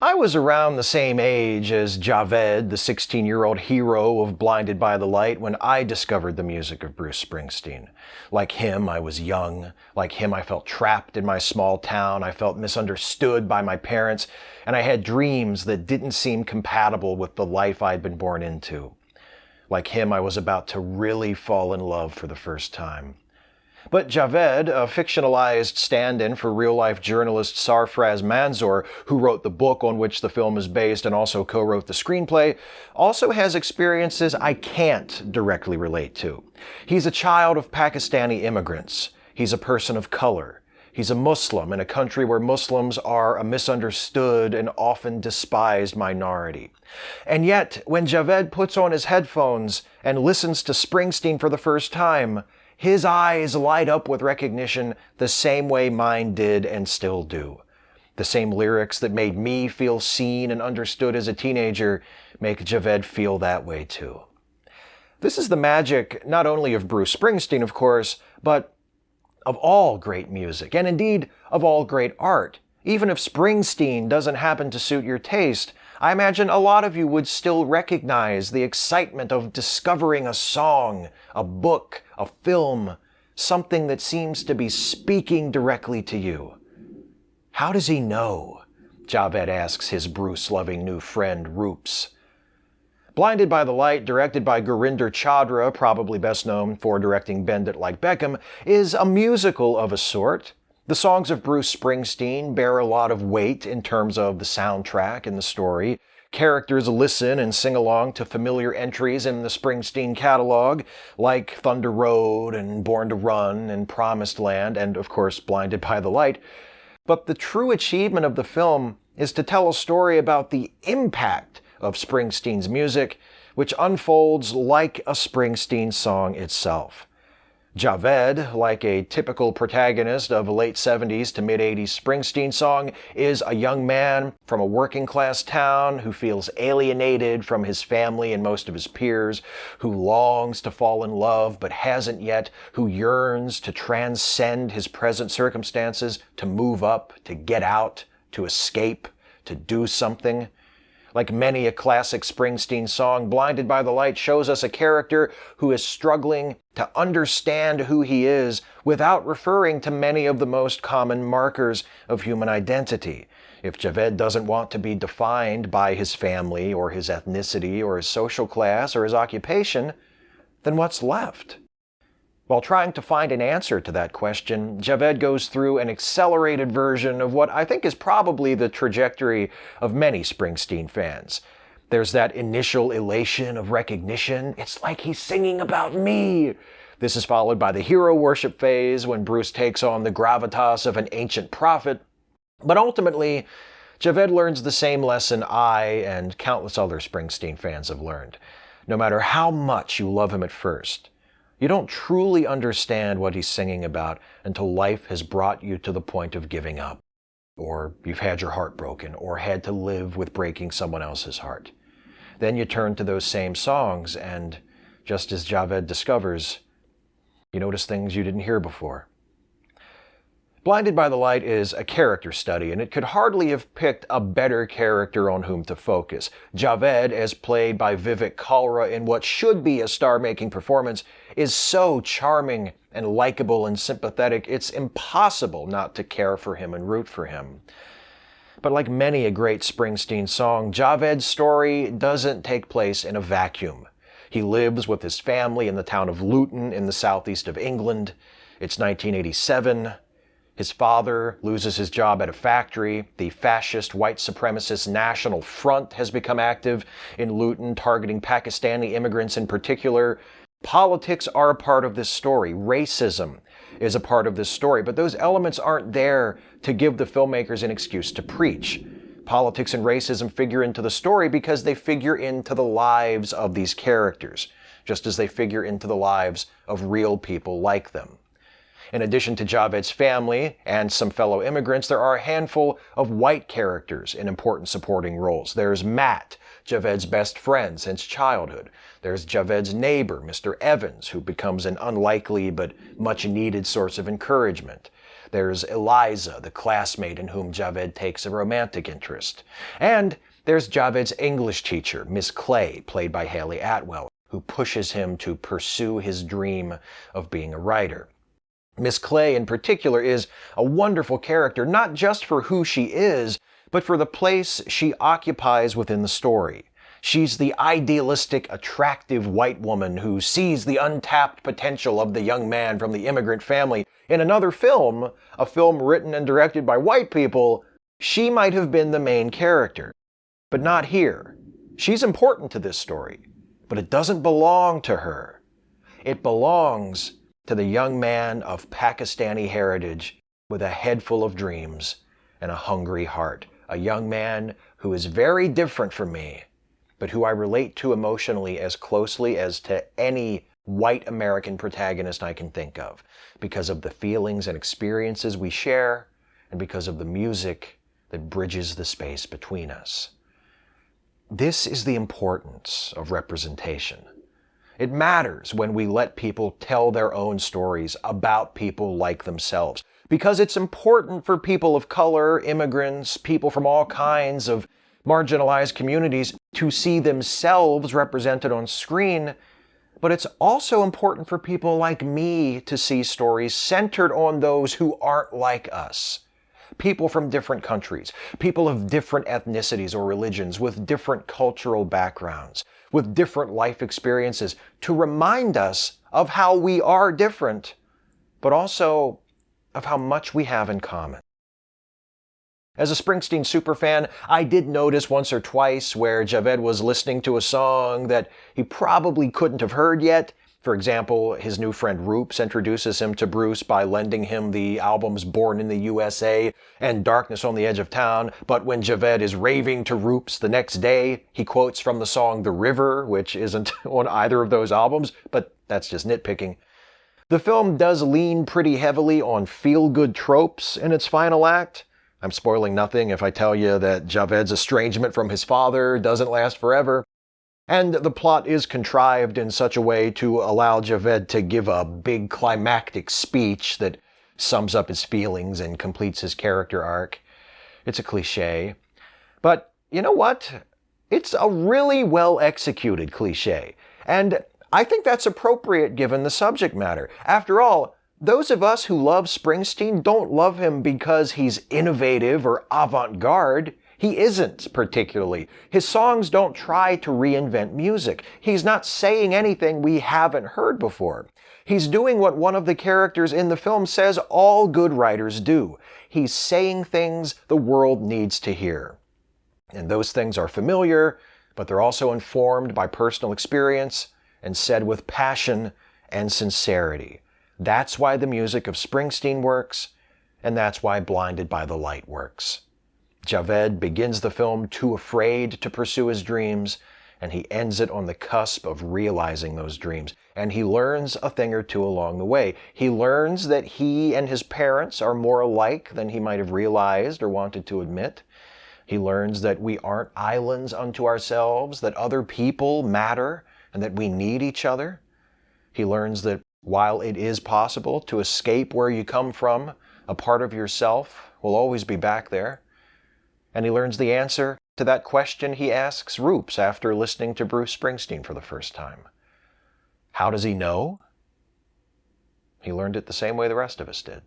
I was around the same age as Javed, the 16-year-old hero of Blinded by the Light, when I discovered the music of Bruce Springsteen. Like him, I was young. Like him, I felt trapped in my small town. I felt misunderstood by my parents, and I had dreams that didn't seem compatible with the life I'd been born into. Like him, I was about to really fall in love for the first time. But Javed, a fictionalized stand-in for real-life journalist Sarfraz Manzoor, who wrote the book on which the film is based and also co-wrote the screenplay, also has experiences I can't directly relate to. He's a child of Pakistani immigrants. He's a person of color. He's a Muslim in a country where Muslims are a misunderstood and often despised minority. And yet, when Javed puts on his headphones and listens to Springsteen for the first time, his eyes light up with recognition the same way mine did and still do. The same lyrics that made me feel seen and understood as a teenager make Javed feel that way too. This is the magic not only of Bruce Springsteen, of course, but of all great music, and indeed of all great art. Even if Springsteen doesn't happen to suit your taste, I imagine a lot of you would still recognize the excitement of discovering a song, a book, a film, something that seems to be speaking directly to you. How does he know? Javed asks his Bruce-loving new friend, Roops. Blinded by the Light, directed by Gurinder Chadha, probably best known for directing Bend It Like Beckham, is a musical of a sort. The songs of Bruce Springsteen bear a lot of weight in terms of the soundtrack and the story. Characters listen and sing along to familiar entries in the Springsteen catalog, like Thunder Road and Born to Run and Promised Land, and of course Blinded by the Light. But the true achievement of the film is to tell a story about the impact of Springsteen's music, which unfolds like a Springsteen song itself. Javed, like a typical protagonist of a late 70s to mid-80s Springsteen song, is a young man from a working-class town who feels alienated from his family and most of his peers, who longs to fall in love but hasn't yet, who yearns to transcend his present circumstances, to move up, to get out, to escape, to do something. Like many a classic Springsteen song, Blinded by the Light shows us a character who is struggling to understand who he is without referring to many of the most common markers of human identity. If Javed doesn't want to be defined by his family or his ethnicity or his social class or his occupation, then what's left? While trying to find an answer to that question, Javed goes through an accelerated version of what I think is probably the trajectory of many Springsteen fans. There's that initial elation of recognition. It's like he's singing about me. This is followed by the hero worship phase when Bruce takes on the gravitas of an ancient prophet. But ultimately, Javed learns the same lesson I and countless other Springsteen fans have learned. No matter how much you love him at first, you don't truly understand what he's singing about until life has brought you to the point of giving up, or you've had your heart broken, or had to live with breaking someone else's heart. Then you turn to those same songs, and just as Javed discovers, you notice things you didn't hear before. Blinded by the Light is a character study, and it could hardly have picked a better character on whom to focus. Javed, as played by Vivek Kalra in what should be a star-making performance, is so charming and likable and sympathetic, it's impossible not to care for him and root for him. But like many a great Springsteen song, Javed's story doesn't take place in a vacuum. He lives with his family in the town of Luton in the southeast of England. It's 1987. His father loses his job at a factory. The fascist white supremacist National Front has become active in Luton, targeting Pakistani immigrants in particular. Politics are a part of this story. Racism is a part of this story, but those elements aren't there to give the filmmakers an excuse to preach. Politics and racism figure into the story because they figure into the lives of these characters, just as they figure into the lives of real people like them. In addition to Javed's family and some fellow immigrants, there are a handful of white characters in important supporting roles. There's Matt, Javed's best friend since childhood. There's Javed's neighbor, Mr. Evans, who becomes an unlikely but much-needed source of encouragement. There's Eliza, the classmate in whom Javed takes a romantic interest. And there's Javed's English teacher, Miss Clay, played by Haley Atwell, who pushes him to pursue his dream of being a writer. Miss Clay, in particular, is a wonderful character, not just for who she is, but for the place she occupies within the story. She's the idealistic, attractive white woman who sees the untapped potential of the young man from the immigrant family. In another film, a film written and directed by white people, she might have been the main character. But not here. She's important to this story, but it doesn't belong to her. It belongs to the young man of Pakistani heritage with a head full of dreams and a hungry heart. A young man who is very different from me, but who I relate to emotionally as closely as to any white American protagonist I can think of, because of the feelings and experiences we share, and because of the music that bridges the space between us. This is the importance of representation. It matters when we let people tell their own stories about people like themselves, because it's important for people of color, immigrants, people from all kinds of marginalized communities to see themselves represented on screen, but it's also important for people like me to see stories centered on those who aren't like us. People from different countries, people of different ethnicities or religions, with different cultural backgrounds, with different life experiences, to remind us of how we are different, but also of how much we have in common. As a Springsteen superfan, I did notice once or twice where Javed was listening to a song that he probably couldn't have heard yet. For example, his new friend Roops introduces him to Bruce by lending him the albums Born in the USA and Darkness on the Edge of Town, but when Javed is raving to Roops the next day, he quotes from the song The River, which isn't on either of those albums, but that's just nitpicking. The film does lean pretty heavily on feel-good tropes in its final act. I'm spoiling nothing if I tell you that Javed's estrangement from his father doesn't last forever. And the plot is contrived in such a way to allow Javed to give a big climactic speech that sums up his feelings and completes his character arc. It's a cliche. But you know what? It's a really well-executed cliche. And I think that's appropriate given the subject matter. After all, those of us who love Springsteen don't love him because he's innovative or avant-garde. He isn't, particularly. His songs don't try to reinvent music. He's not saying anything we haven't heard before. He's doing what one of the characters in the film says all good writers do. He's saying things the world needs to hear. And those things are familiar, but they're also informed by personal experience and said with passion and sincerity. That's why the music of Springsteen works, and that's why Blinded by the Light works. Javed begins the film too afraid to pursue his dreams, and he ends it on the cusp of realizing those dreams. And he learns a thing or two along the way. He learns that he and his parents are more alike than he might have realized or wanted to admit. He learns that we aren't islands unto ourselves, that other people matter, and that we need each other. He learns that while it is possible to escape where you come from, a part of yourself will always be back there. And he learns the answer to that question he asks Roops after listening to Bruce Springsteen for the first time. How does he know? He learned it the same way the rest of us did.